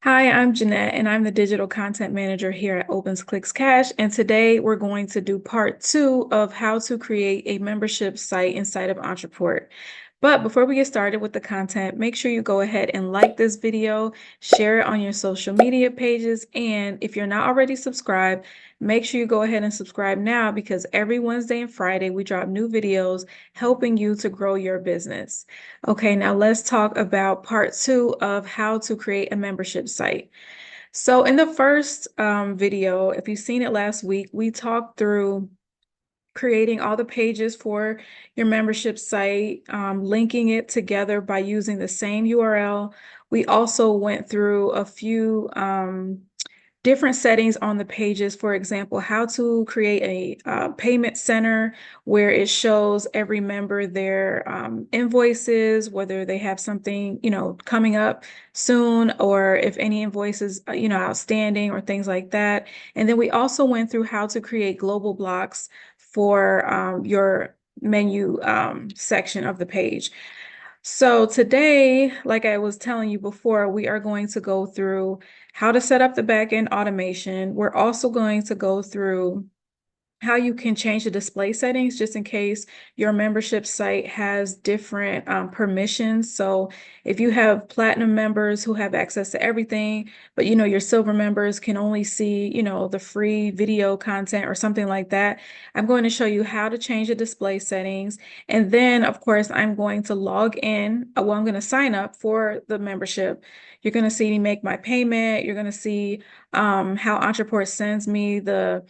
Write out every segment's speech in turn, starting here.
Hi, I'm Jeanette, and I'm the digital content manager here at Opens Clicks Cash. And today we're going to do part 2 of how to create a membership site inside of Ontraport. But before we get started with the content, make sure you go ahead and like this video, share it on your social media pages, and if you're not already subscribed, make sure you go ahead and subscribe now because every Wednesday and Friday we drop new videos helping you to grow your business. Okay, now let's talk about part 2 of how to create a membership site. So in the first video, if you've seen it last week, we talked through creating all the pages for your membership site, linking it together by using the same URL. We also went through a few different settings on the pages. For example, how to create a payment center where it shows every member their invoices, whether they have something, coming up soon, or if any invoices, outstanding or things like that. And then we also went through how to create global blocks for your menu section of the page. So today, like I was telling you before, we are going to go through how to set up the backend automation. We're also going to go through how you can change the display settings just in case your membership site has different permissions. So if you have platinum members who have access to everything, but your silver members can only see, the free video content or something like that, I'm going to show you how to change the display settings. And then of course, I'm going to log in. Well, I'm going to sign up for the membership. You're going to see me make my payment. You're going to see how Ontraport sends me the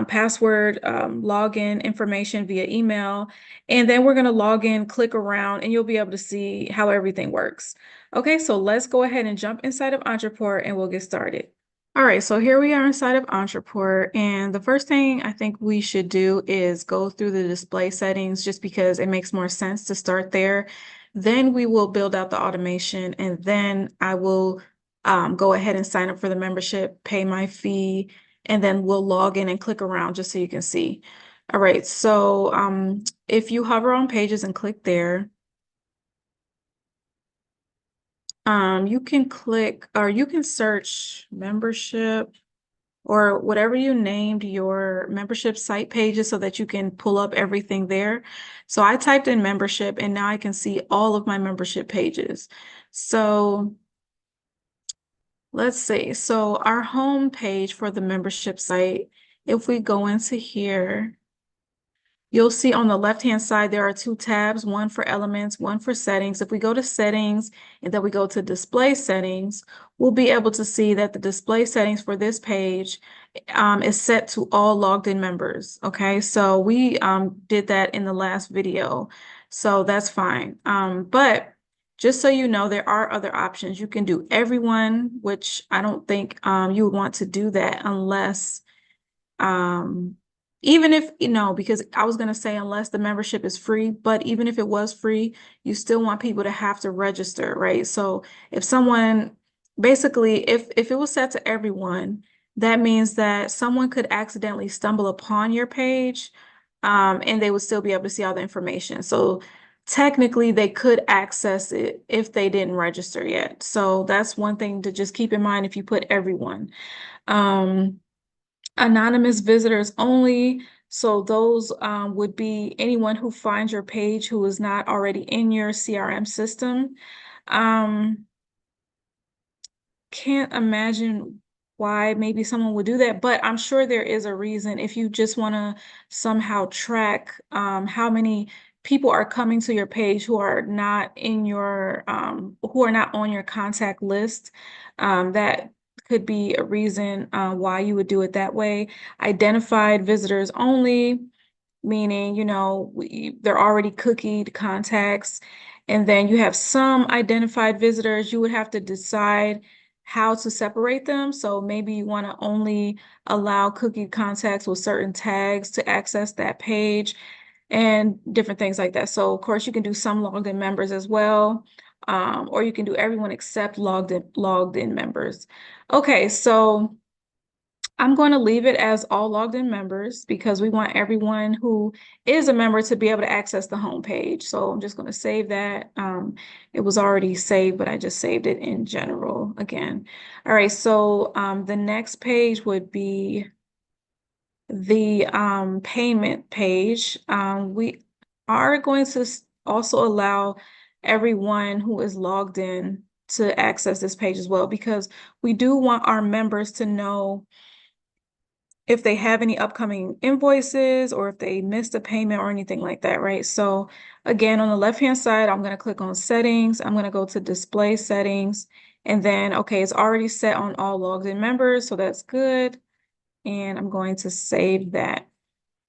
password, login information via email, and then we're going to log in, click around, and you'll be able to see how everything works. Okay, so let's go ahead and jump inside of Ontraport and we'll get started. All right, so here we are inside of Ontraport, and the first thing I think we should do is go through the display settings just because it makes more sense to start there. Then we will build out the automation, and then I will go ahead and sign up for the membership, pay my fee, and then we'll log in and click around just so you can see. All right, so if you hover on pages and click there, you can click or you can search membership or whatever you named your membership site pages so that you can pull up everything there. So I typed in membership and now I can see all of my membership pages. So let's see. So our home page for the membership site, if we go into here, you'll see on the left-hand side, there are two tabs, one for elements, one for settings. If we go to settings and then we go to display settings, we'll be able to see that the display settings for this page is set to all logged in members. Okay, so we did that in the last video, so that's fine. But just so you know, there are other options. You can do everyone, which I don't think you would want to do that unless even if, because I was going to say unless the membership is free, but even if it was free, you still want people to have to register, right? So if someone, basically, if it was set to everyone, that means that someone could accidentally stumble upon your page, and they would still be able to see all the information. So technically they could access it if they didn't register yet. So that's one thing to just keep in mind if you put everyone. Anonymous visitors only. So those would be anyone who finds your page who is not already in your CRM system. Can't imagine why maybe someone would do that, but I'm sure there is a reason. If you just want to somehow track how many people are coming to your page who are not in your who are not on your contact list, that could be a reason why you would do it that way. Identified visitors only, meaning, they're already cookied contacts. And then you have some identified visitors. You would have to decide how to separate them. So maybe you want to only allow cookie contacts with certain tags to access that page and different things like that. So of course you can do some logged in members as well, or you can do everyone except logged in members. Okay, so I'm going to leave it as all logged in members because we want everyone who is a member to be able to access the home page. So I'm just going to save that. It was already saved, but I just saved it in general again. All right, so the next page would be the payment page. We are going to also allow everyone who is logged in to access this page as well, because we do want our members to know if they have any upcoming invoices or if they missed a payment or anything like that, right? So again, on the left-hand side, I'm going to click on settings. I'm going to go to display settings, and then, okay, it's already set on all logged in members, so that's good. And I'm going to save that.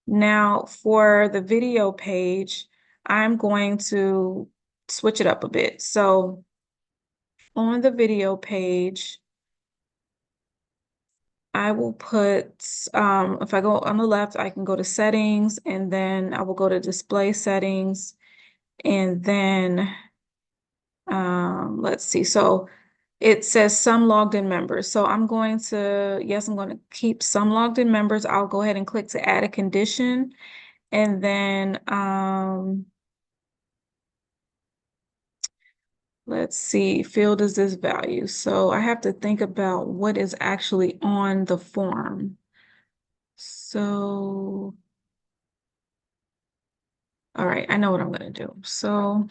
Now for the video page, I'm going to switch it up a bit. So on the video page, I will put, if I go on the left, I can go to settings, and then I will go to display settings, and then let's see. So it says some logged in members. So I'm going to, yes, I'm going to keep some logged in members. I'll go ahead and click to add a condition, and then let's see, field is this value. So I have to think about what is actually on the form. So all right, I know what I'm going to do. So,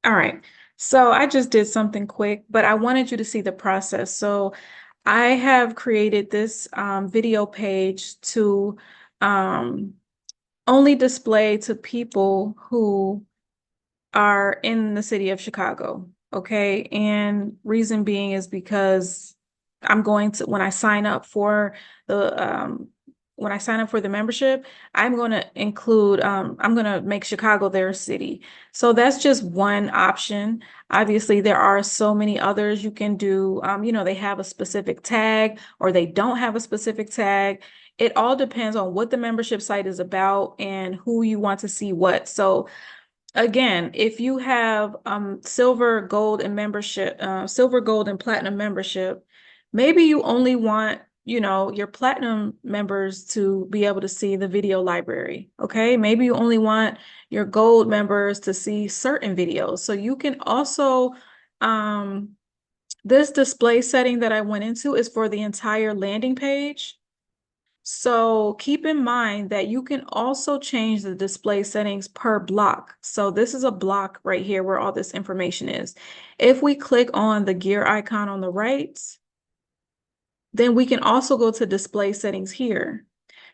all right. So I just did something quick, but I wanted you to see the process. So I have created this video page to um, only display to people who are in the city of Chicago. Okay. And reason being is because I'm going to, when I sign up for the membership, I'm going to include, I'm going to make Chicago their city. So that's just one option. Obviously, there are so many others you can do. They have a specific tag or they don't have a specific tag. It all depends on what the membership site is about and who you want to see what. So again, if you have silver, gold, and platinum membership, maybe you only want, your platinum members to be able to see the video library. Okay. Maybe you only want your gold members to see certain videos. So you can also, this display setting that I went into is for the entire landing page. So keep in mind that you can also change the display settings per block. So this is a block right here where all this information is. If we click on the gear icon on the right, then we can also go to display settings here.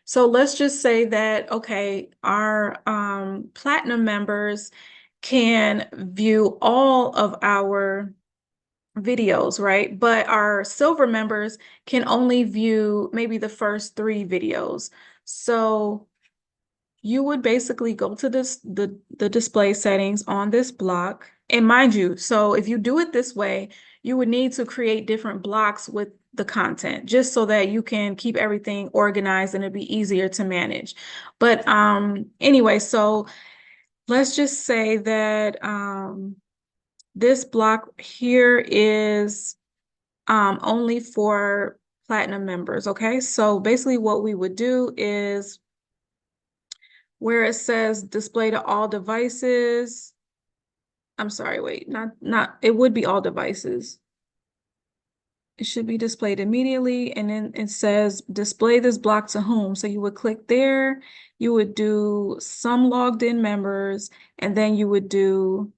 So let's just say that, okay, our platinum members can view all of our videos, right? But our silver members can only view maybe the first 3 videos. So you would basically go to the display settings on this block. And mind you, so if you do it this way, you would need to create different blocks with the content just so that you can keep everything organized and it'd be easier to manage. But anyway, so let's just say that this block here is only for platinum members. Okay, so basically what we would do is where it says display to all devices. I'm sorry, wait, not, it would be all devices. It should be displayed immediately. And then it says display this block to whom. So you would click there, you would do some logged in members, and then you would do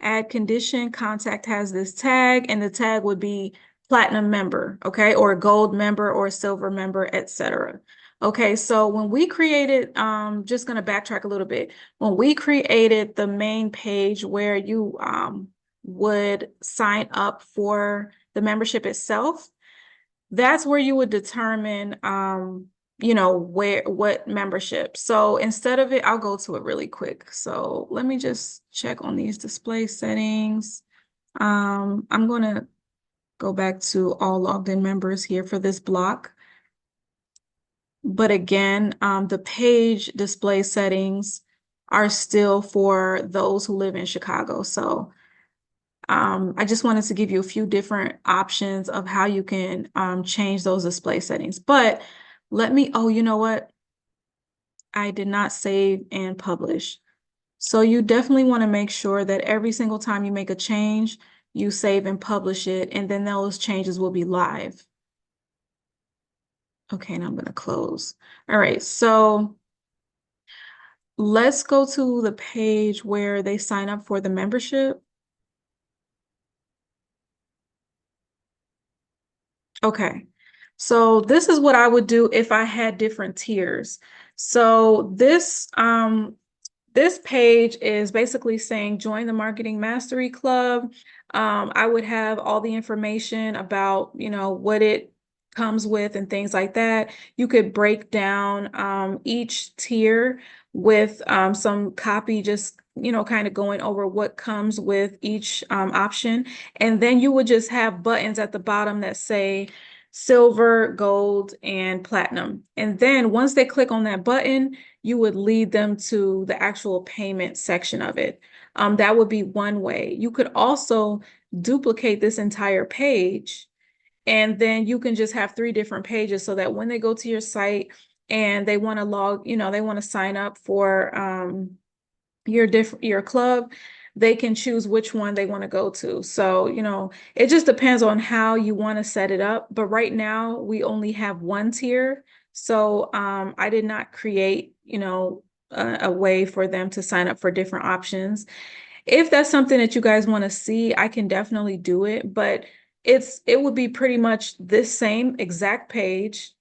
add condition, contact has this tag, and the tag would be platinum member, okay, or gold member or silver member, etc. Okay, so when we created, just gonna backtrack a little bit. When we created the main page where you would sign up for the membership itself, that's where you would determine what membership. So instead of it, I'll go to it really quick. So let me just check on these display settings. I'm going to go back to all logged in members here for this block. But again, the page display settings are still for those who live in Chicago. So I just wanted to give you a few different options of how you can change those display settings. But oh, you know what? I did not save and publish. So you definitely want to make sure that every single time you make a change, you save and publish it, and then those changes will be live. Okay, now I'm going to close. All right, so let's go to the page where they sign up for the membership. Okay, so this is what I would do if I had different tiers. So this page is basically saying join the Marketing Mastery Club. I would have all the information about, what it comes with and things like that. You could break down each tier with some copy, just, kind of going over what comes with each option. And then you would just have buttons at the bottom that say silver, gold, and platinum. And then once they click on that button, you would lead them to the actual payment section of it. That would be one way. You could also duplicate this entire page, and then you can just have 3 different pages so that when they go to your site and they want to they want to sign up for your club, they can choose which one they want to go to. So, it just depends on how you want to set it up. But right now we only have one tier. So I did not create, a way for them to sign up for different options. If that's something that you guys want to see, I can definitely do it, but it would be pretty much this same exact page,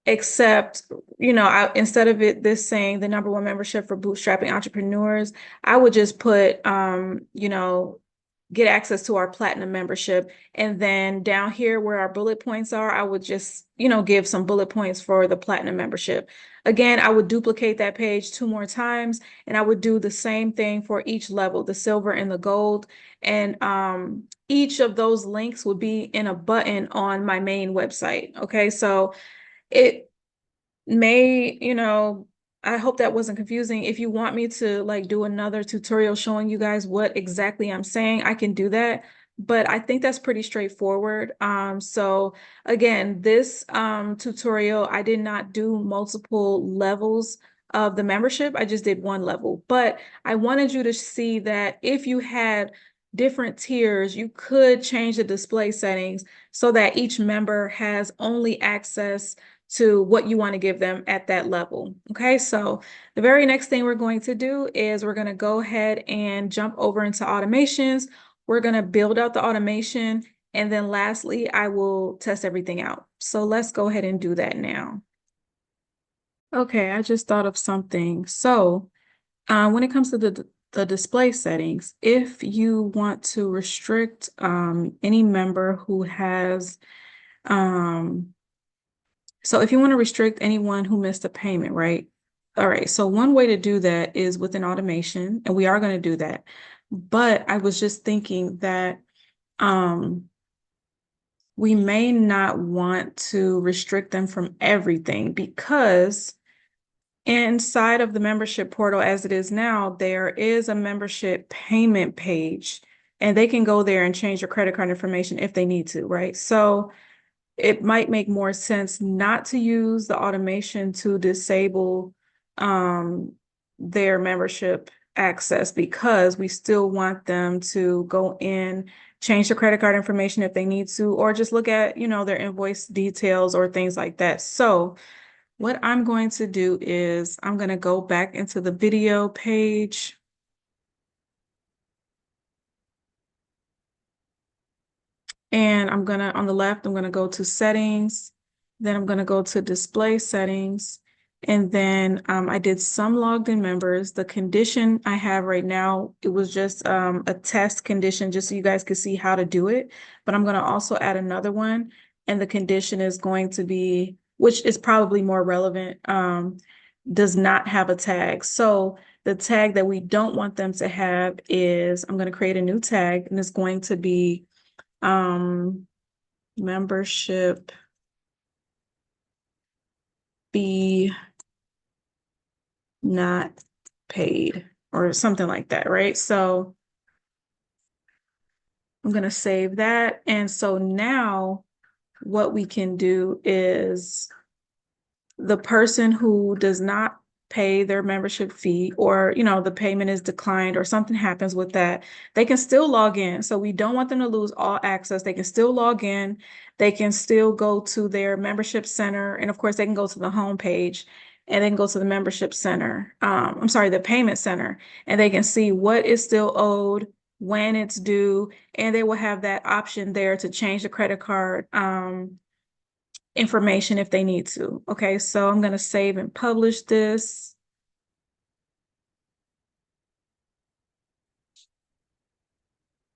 except, instead of this saying the #1 membership for bootstrapping entrepreneurs, I would just put, get access to our platinum membership. And then down here where our bullet points are, I would just, give some bullet points for the platinum membership. Again, I would duplicate that page 2 more times, and I would do the same thing for each level, the silver and the gold. And each of those links would be in a button on my main website. Okay, so it may, I hope that wasn't confusing. If you want me to do another tutorial showing you guys what exactly I'm saying, I can do that. But I think that's pretty straightforward. So again, this tutorial, I did not do multiple levels of the membership. I just did one level. But I wanted you to see that if you had different tiers, you could change the display settings so that each member has only access to what you want to give them at that level. Okay, so the very next thing we're going to do is we're going to go ahead and jump over into automations. We're going to build out the automation, and then lastly, I will test everything out. So let's go ahead and do that now. Okay, I just thought of something. So when it comes to the display settings, if you want to restrict any member who has so if you want to restrict anyone who missed a payment, right? All right. So one way to do that is with an automation, and we are going to do that. But I was just thinking that um, we may not want to restrict them from everything, because inside of the membership portal as it is now, there is a membership payment page, and they can go there and change their credit card information if they need to, right? So it might make more sense not to use the automation to disable their membership access, because we still want them to go in, change the credit card information if they need to, or just look at, their invoice details or things like that. So what I'm going to do is I'm going to go back into the video page. And on the left, I'm gonna go to settings, then I'm gonna go to display settings, and then I did some logged in members. The condition I have right now, it was just a test condition, just so you guys could see how to do it. But I'm gonna also add another one, and the condition is going to be, which is probably more relevant, does not have a tag. So the tag that we don't want them to have is, I'm gonna create a new tag, and it's going to be membership fee not paid or something like that, right? So I'm going to save that. And so now what we can do is the person who does not pay their membership fee, or the payment is declined or something happens with that, they can still log in. So we don't want them to lose all access. They can still log in. They can still go to their membership center, and of course they can go to the home page and then go to the membership center. I'm sorry, the payment center, and they can see what is still owed, when it's due, and they will have that option there to change the credit card information if they need to. Okay, so I'm going to save and publish this.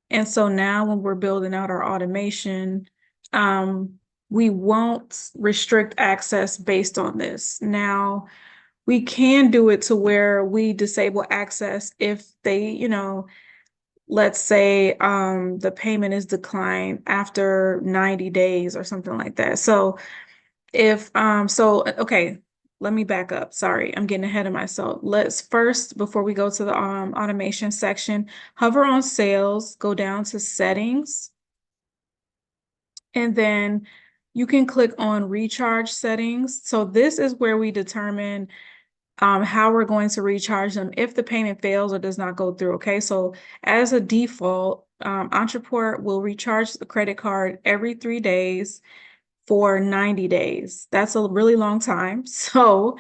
And so now when we're building out our automation, we won't restrict access based on this. Now, we can do it to where we disable access if they, let's say the payment is declined after 90 days or something like that. So okay, let me back up. Sorry, I'm getting ahead of myself. Let's first, before we go to the automation section, hover on sales, go down to settings, and then you can click on recharge settings. So this is where we determine how we're going to recharge them if the payment fails or does not go through. Okay, so as a default, Ontraport will recharge the credit card every 3 days for 90 days. That's a really long time. So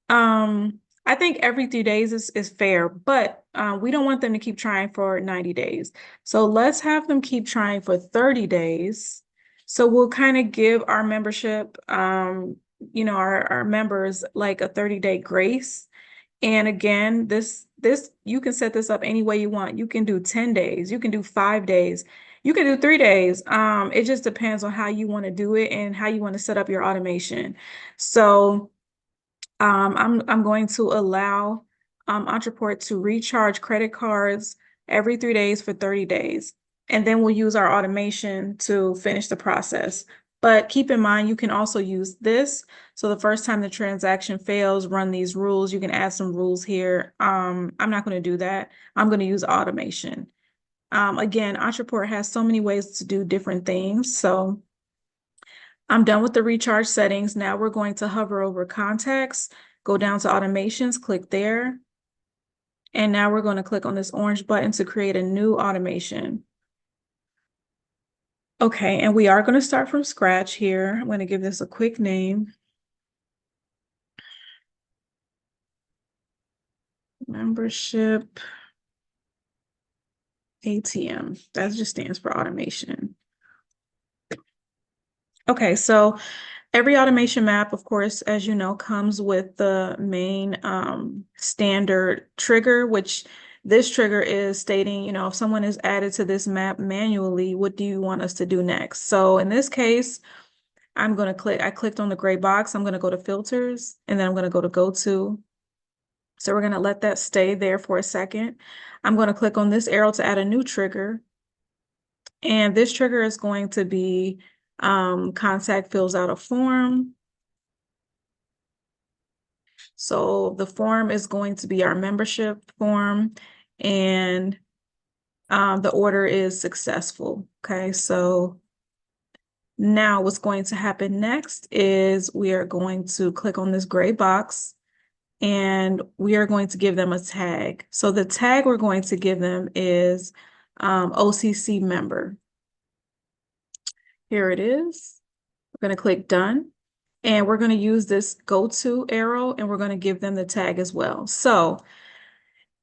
I think every 3 days is fair, but we don't want them to keep trying for 90 days. So let's have them keep trying for 30 days. So we'll kind of give our membership, our members like a 30-day grace. And again, this you can set this up any way you want. You can do 10 days, you can do 5 days, you can do 3 days. It just depends on how you want to do it and how you want to set up your automation. So I'm going to allow Ontraport to recharge credit cards every 3 days for 30 days. And then we'll use our automation to finish the process. But keep in mind, you can also use this. So the first time the transaction fails, run these rules. You can add some rules here. I'm not going to do that. I'm going to use automation. Again, Ontraport has so many ways to do different things. So I'm done with the recharge settings. Now we're going to hover over contacts, go down to automations, click there. And now we're going to click on this orange button to create a new automation. Okay, and we are going to start from scratch here. I'm going to give this a quick name. Membership ATM. That just stands for automation. Okay, so every automation map, of course, as you know, comes with the main standard trigger, which this trigger is stating, if someone is added to this map manually, what do you want us to do next? So in this case, I clicked on the gray box. I'm going to go to filters, and then I'm going to go to go to. So we're going to let that stay there for a second. I'm going to click on this arrow to add a new trigger. And this trigger is going to be contact fills out a form. So the form is going to be our membership form, and the order is successful. Okay, so now what's going to happen next is we are going to click on this gray box, and we are going to give them a tag. So the tag we're going to give them is OCC member. Here it is. We're going to click done. And we're going to use this go to arrow, and we're going to give them the tag as well. So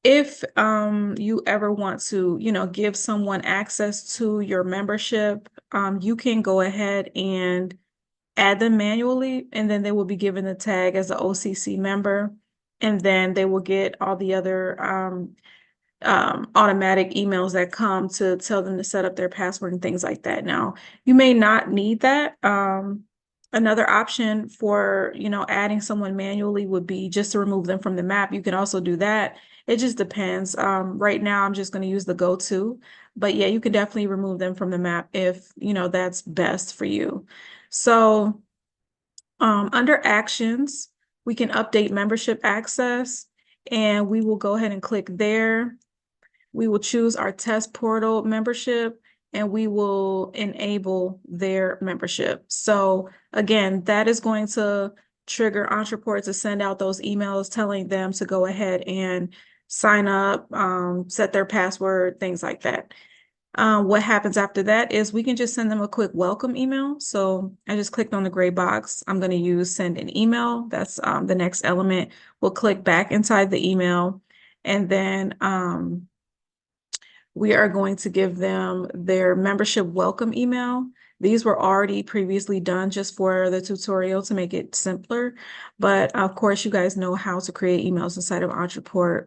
if you ever want to, give someone access to your membership, you can go ahead and add them manually, and then they will be given the tag as an OCC member, and then they will get all the other automatic emails that come to tell them to set up their password and things like that. Now, you may not need that. Another option for, adding someone manually would be just to remove them from the map. You can also do that. It just depends. Right now, I'm just going to use the go-to, but yeah, you can definitely remove them from the map if, that's best for you. So Under actions, we can update membership access, and we will go ahead and click there. We will choose our test portal membership, and we will enable their membership. So again, that is going to trigger Ontraport to send out those emails telling them to go ahead and sign up, set their password, things like that. What happens after that is we can just send them a quick welcome email. So I just clicked on the gray box. I'm going to use send an email. That's the next element. We'll click back inside the email, and then we are going to give them their membership welcome email. These were already previously done just for the tutorial to make it simpler. But of course, you guys know how to create emails inside of Ontraport.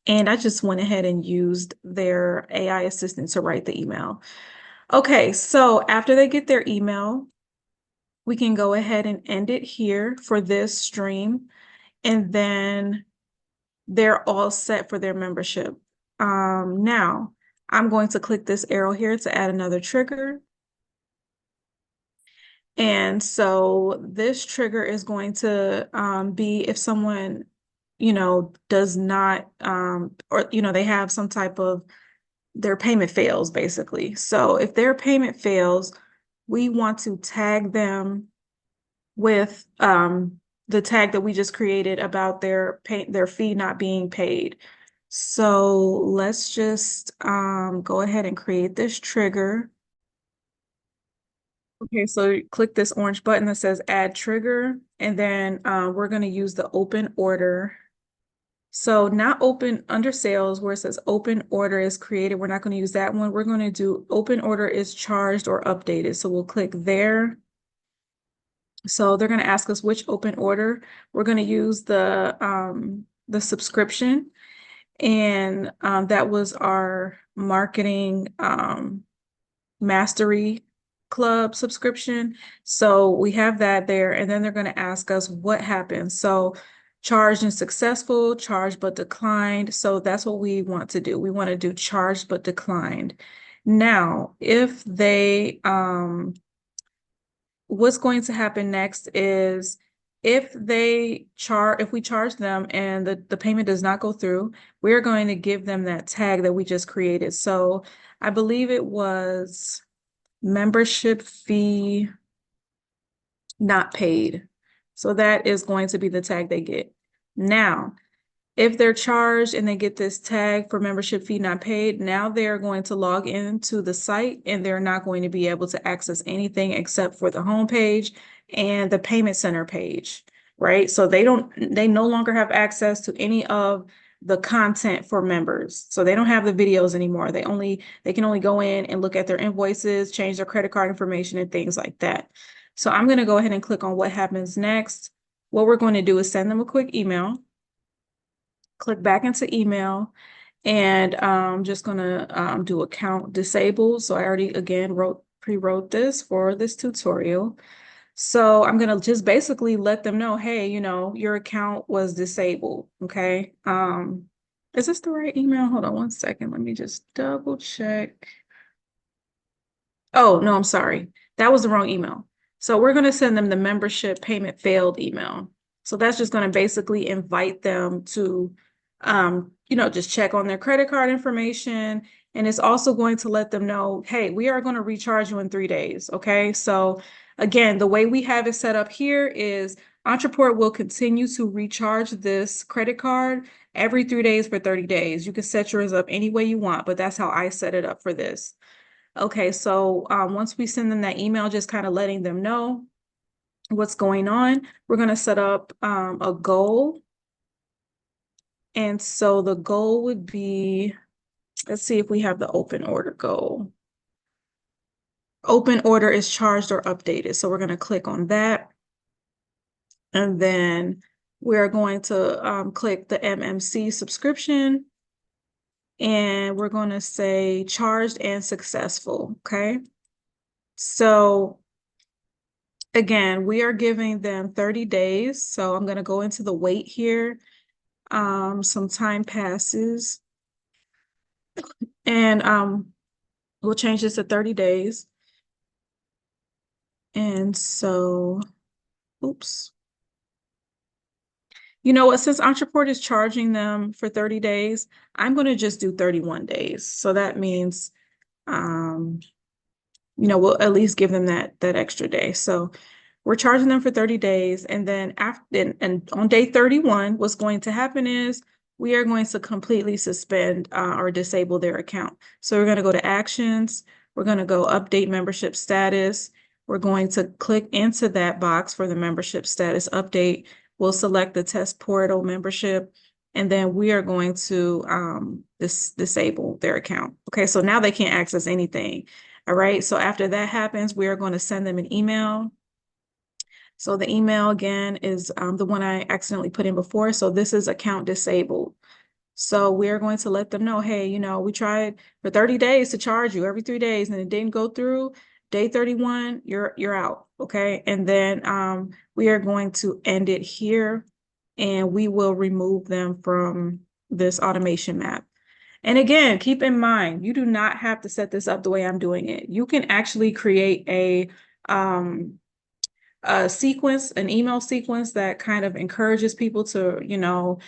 And I just went ahead and used their AI assistant to write the email. Okay, so after they get their email, we can go ahead and end it here for this stream. And then they're all set for their membership. Now, I'm going to click this arrow here to add another trigger. And so this trigger is going to be if someone, does not, or, they have some type of, their payment fails, basically. So if their payment fails, we want to tag them with the tag that we just created about their fee not being paid. So let's just go ahead and create this trigger. Okay, so click this orange button that says add trigger, and then we're going to use the open order. So not open under sales where it says open order is created. We're not going to use that one. We're going to do open order is charged or updated. So we'll click there. So they're going to ask us which open order. We're going to use the subscription, and that was our marketing mastery club subscription. So we have that there, and then they're going to ask us what happened. So charged and successful, charged but declined. So that's what we want to do. We want to do charged but declined. Now, if they what's going to happen next is if we charge them and the payment does not go through, we're going to give them that tag that we just created. So I believe it was membership fee not paid. So that is going to be the tag they get. Now, if they're charged and they get this tag for membership fee not paid, now they're going to log into the site and they're not going to be able to access anything except for the home page and the payment center page, right? So they no longer have access to any of the content for members. So they don't have the videos anymore. They can only go in and look at their invoices, change their credit card information and things like that. So I'm going to go ahead and click on what happens next. What we're going to do is send them a quick email. Click back into email, and I'm just gonna do account disabled. So I already again pre-wrote this for this tutorial. So I'm gonna just basically let them know, hey, your account was disabled. Okay. Is this the right email? Hold on one second. Let me just double check. Oh, no, I'm sorry. That was the wrong email. So we're going to send them the membership payment failed email. So that's just going to basically invite them to, just check on their credit card information. And it's also going to let them know, hey, we are going to recharge you in 3 days. Okay. So again, the way we have it set up here is Ontraport will continue to recharge this credit card every 3 days for 30 days. You can set yours up any way you want, but that's how I set it up for this. Okay, so once we send them that email, just kind of letting them know what's going on, we're going to set up a goal. And so the goal would be, let's see if we have the open order goal. Open order is charged or updated. So we're going to click on that. And then we're going to click the MMC subscription. And we're going to say charged and successful. Okay. So again, we are giving them 30 days. So I'm going to go into the wait here. Some time passes. And we'll change this to 30 days. And so oops. You know what, since Ontraport is charging them for 30 days, I'm going to just do 31 days. So that means, we'll at least give them that extra day. So we're charging them for 30 days. And then after, and on day 31, what's going to happen is we are going to completely suspend or disable their account. So we're going to go to actions. We're going to go update membership status. We're going to click into that box for the membership status update. We'll select the test portal membership, and then we are going to disable their account. Okay, so now they can't access anything. All right, so after that happens, we are going to send them an email. So the email again is the one I accidentally put in before. So this is account disabled. So we're going to let them know, hey, we tried for 30 days to charge you every 3 days and it didn't go through. Day 31, you're out. Okay. And then we are going to end it here, and we will remove them from this automation map. And again, keep in mind, you do not have to set this up the way I'm doing it. You can actually create a sequence, an email sequence that kind of encourages people to,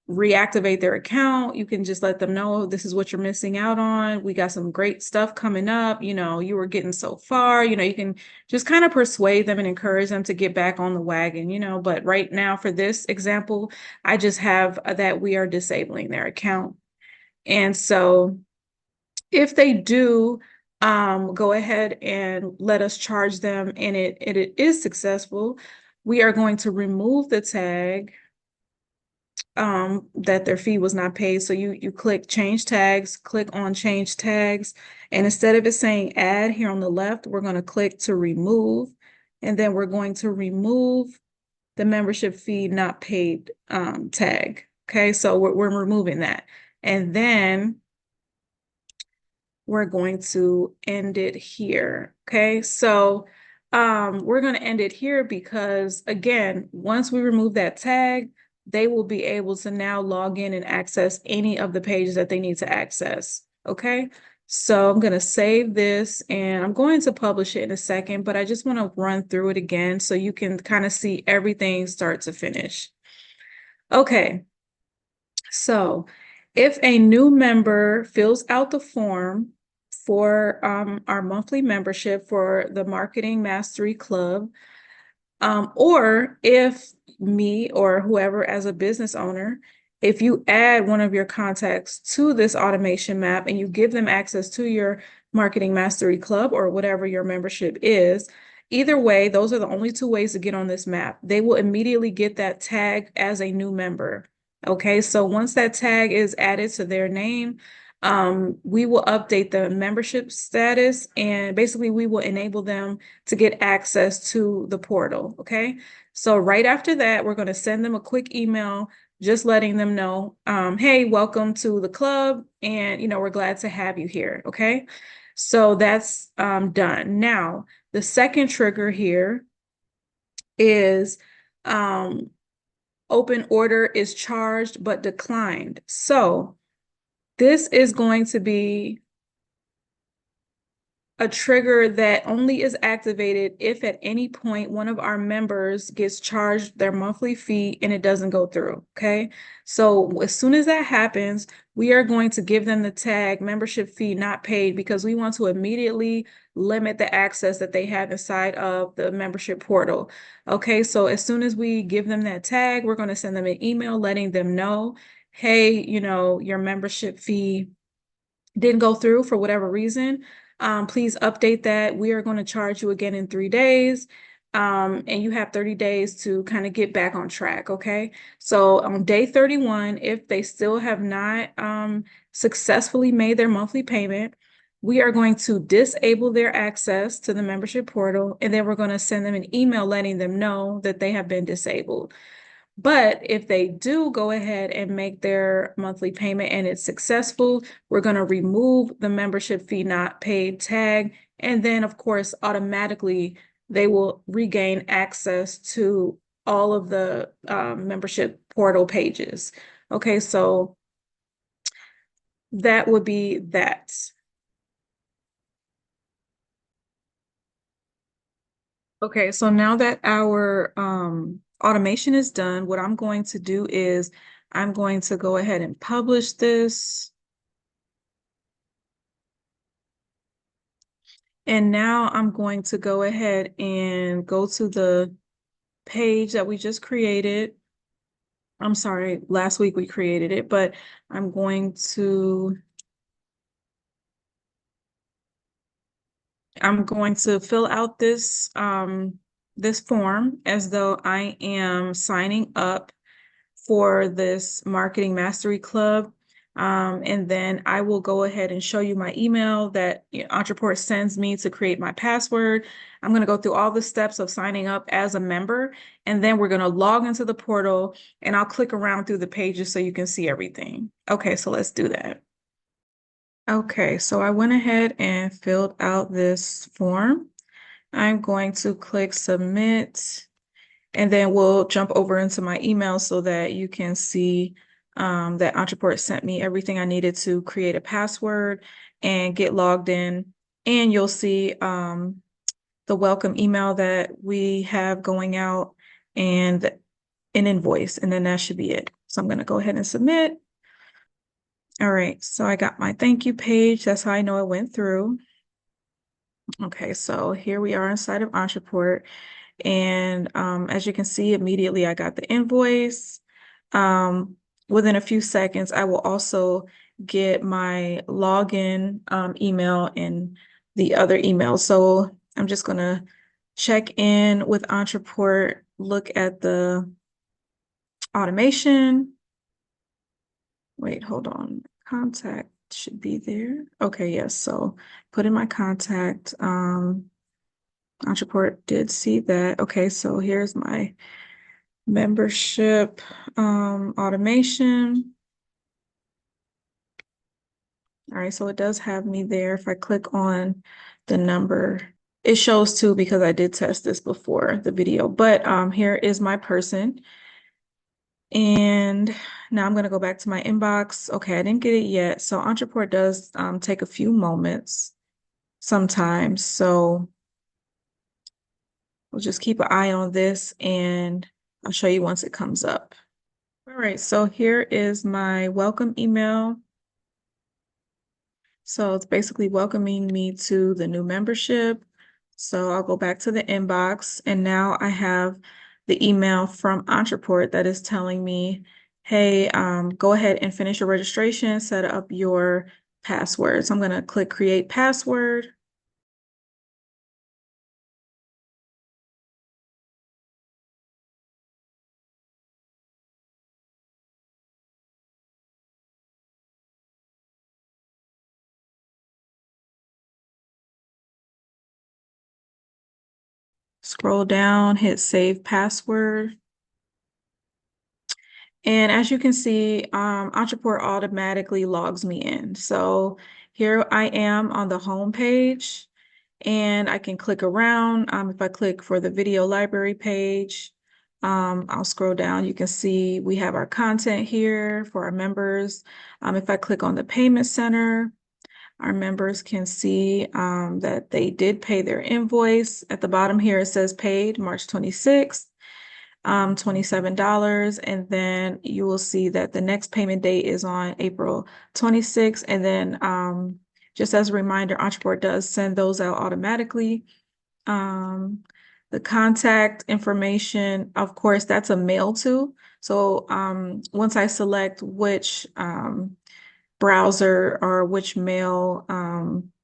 reactivate their account. You can just let them know this is what you're missing out on. We got some great stuff coming up. You were getting so far. You can just kind of persuade them and encourage them to get back on the wagon, but right now for this example, I just have that we are disabling their account. And so if they do go ahead and let us charge them and it is successful, we are going to remove the tag that their fee was not paid. So you click change tags, click on change tags, and instead of it saying add here on the left, we're going to click to remove, and then we're going to remove the membership fee not paid tag. Okay, so we're removing that, and then we're going to end it here. Okay, so we're going to end it here because, again, once we remove that tag, they will be able to now log in and access any of the pages that they need to access. Okay, so I'm going to save this and I'm going to publish it in a second, but I just want to run through it again so you can kind of see everything start to finish. Okay, so if a new member fills out the form for our monthly membership for the Marketing Mastery Club, or if me or whoever as a business owner, if you add one of your contacts to this automation map and you give them access to your Marketing Mastery Club or whatever your membership is, either way, those are the only two ways to get on this map. They will immediately get that tag as a new member. Okay, so once that tag is added to their name, we will update the membership status, and basically we will enable them to get access to the portal. Okay, so right after that, we're going to send them a quick email just letting them know, hey, welcome to the club, and we're glad to have you here. Okay, so that's done. Now the second trigger here is open order is charged but declined. So this is going to be a trigger that only is activated if at any point one of our members gets charged their monthly fee and it doesn't go through. Okay, so as soon as that happens, we are going to give them the tag membership fee not paid, because we want to immediately limit the access that they have inside of the membership portal. Okay, so as soon as we give them that tag, we're going to send them an email letting them know, hey, your membership fee didn't go through for whatever reason. Please update that. We are going to charge you again in 3 days. And you have 30 days to kind of get back on track. Okay. So on day 31, if they still have not successfully made their monthly payment, we are going to disable their access to the membership portal, and then we're going to send them an email letting them know that they have been disabled. But if they do go ahead and make their monthly payment and it's successful, we're going to remove the membership fee not paid tag. And then, of course, automatically they will regain access to all of the membership portal pages. Okay, so that would be that. Okay, so now that our automation is done, what I'm going to do is I'm going to go ahead and publish this. And now I'm going to go ahead and go to the page that we just created. I'm sorry, last week we created it, but I'm going to fill out this form as though I am signing up for this Marketing Mastery Club. And then I will go ahead and show you my email that ONTRAPORT sends me to create my password. I'm going to go through all the steps of signing up as a member, and then we're going to log into the portal, and I'll click around through the pages so you can see everything. Okay, so let's do that. Okay, so I went ahead and filled out this form. I'm going to click submit, and then we'll jump over into my email so that you can see that ONTRAPORT sent me everything I needed to create a password and get logged in. And you'll see the welcome email that we have going out and an invoice, and then that should be it. So I'm going to go ahead and submit. All right, so I got my thank you page. That's how I know it went through. Okay, so here we are inside of ONTRAPORT. And as you can see, immediately I got the invoice. Within a few seconds, I will also get my login email and the other email. So I'm just going to check in with ONTRAPORT, look at the automation. Wait, hold on. Contact should be there. Okay, yes. So put in my contact. ONTRAPORT did see that. Okay, so here's my membership automation. All right, so it does have me there. If I click on the number, it shows too because I did test this before the video, but here is my person. And now I'm going to go back to my inbox. Okay, I didn't get it yet. So ONTRAPORT does take a few moments sometimes. So we'll just keep an eye on this and I'll show you once it comes up. All right, so here is my welcome email. So it's basically welcoming me to the new membership. So I'll go back to the inbox, and now I have the email from ONTRAPORT that is telling me, hey, go ahead and finish your registration, set up your password. So I'm going to click create password. Scroll down, hit save password. And as you can see, ONTRAPORT automatically logs me in. So here I am on the home page, and I can click around. If I click for the video library page, I'll scroll down. You can see we have our content here for our members. If I click on the payment center, our members can see that they did pay their invoice. At the bottom here, it says paid March 26th. $27, and then you will see that the next payment date is on April 26th. And then just as a reminder, ONTRAPORT does send those out automatically. The contact information, of course, that's a mail to. So once I select which browser or which mail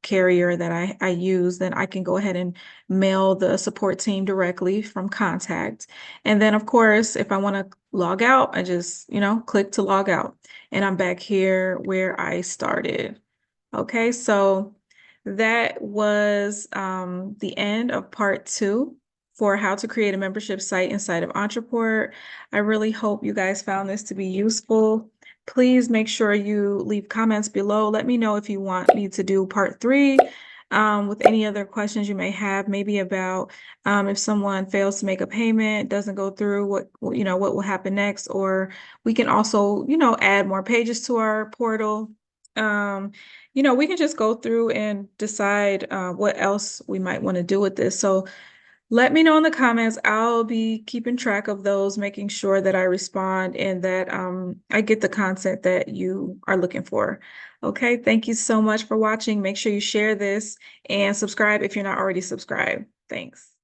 carrier that I use, then I can go ahead and mail the support team directly from contact. And then of course, if I want to log out, I just, click to log out, and I'm back here where I started. Okay, so that was the end of part 2 for how to create a membership site inside of ONTRAPORT. I really hope you guys found this to be useful. Please make sure you leave comments below. Let me know if you want me to do part 3 with any other questions you may have, maybe about if someone fails to make a payment, doesn't go through, what will happen next, or we can also, add more pages to our portal. We can just go through and decide what else we might want to do with this. So Let me know in the comments. I'll be keeping track of those, making sure that I respond and that I get the content that you are looking for. Okay, thank you so much for watching. Make sure you share this and subscribe if you're not already subscribed. Thanks.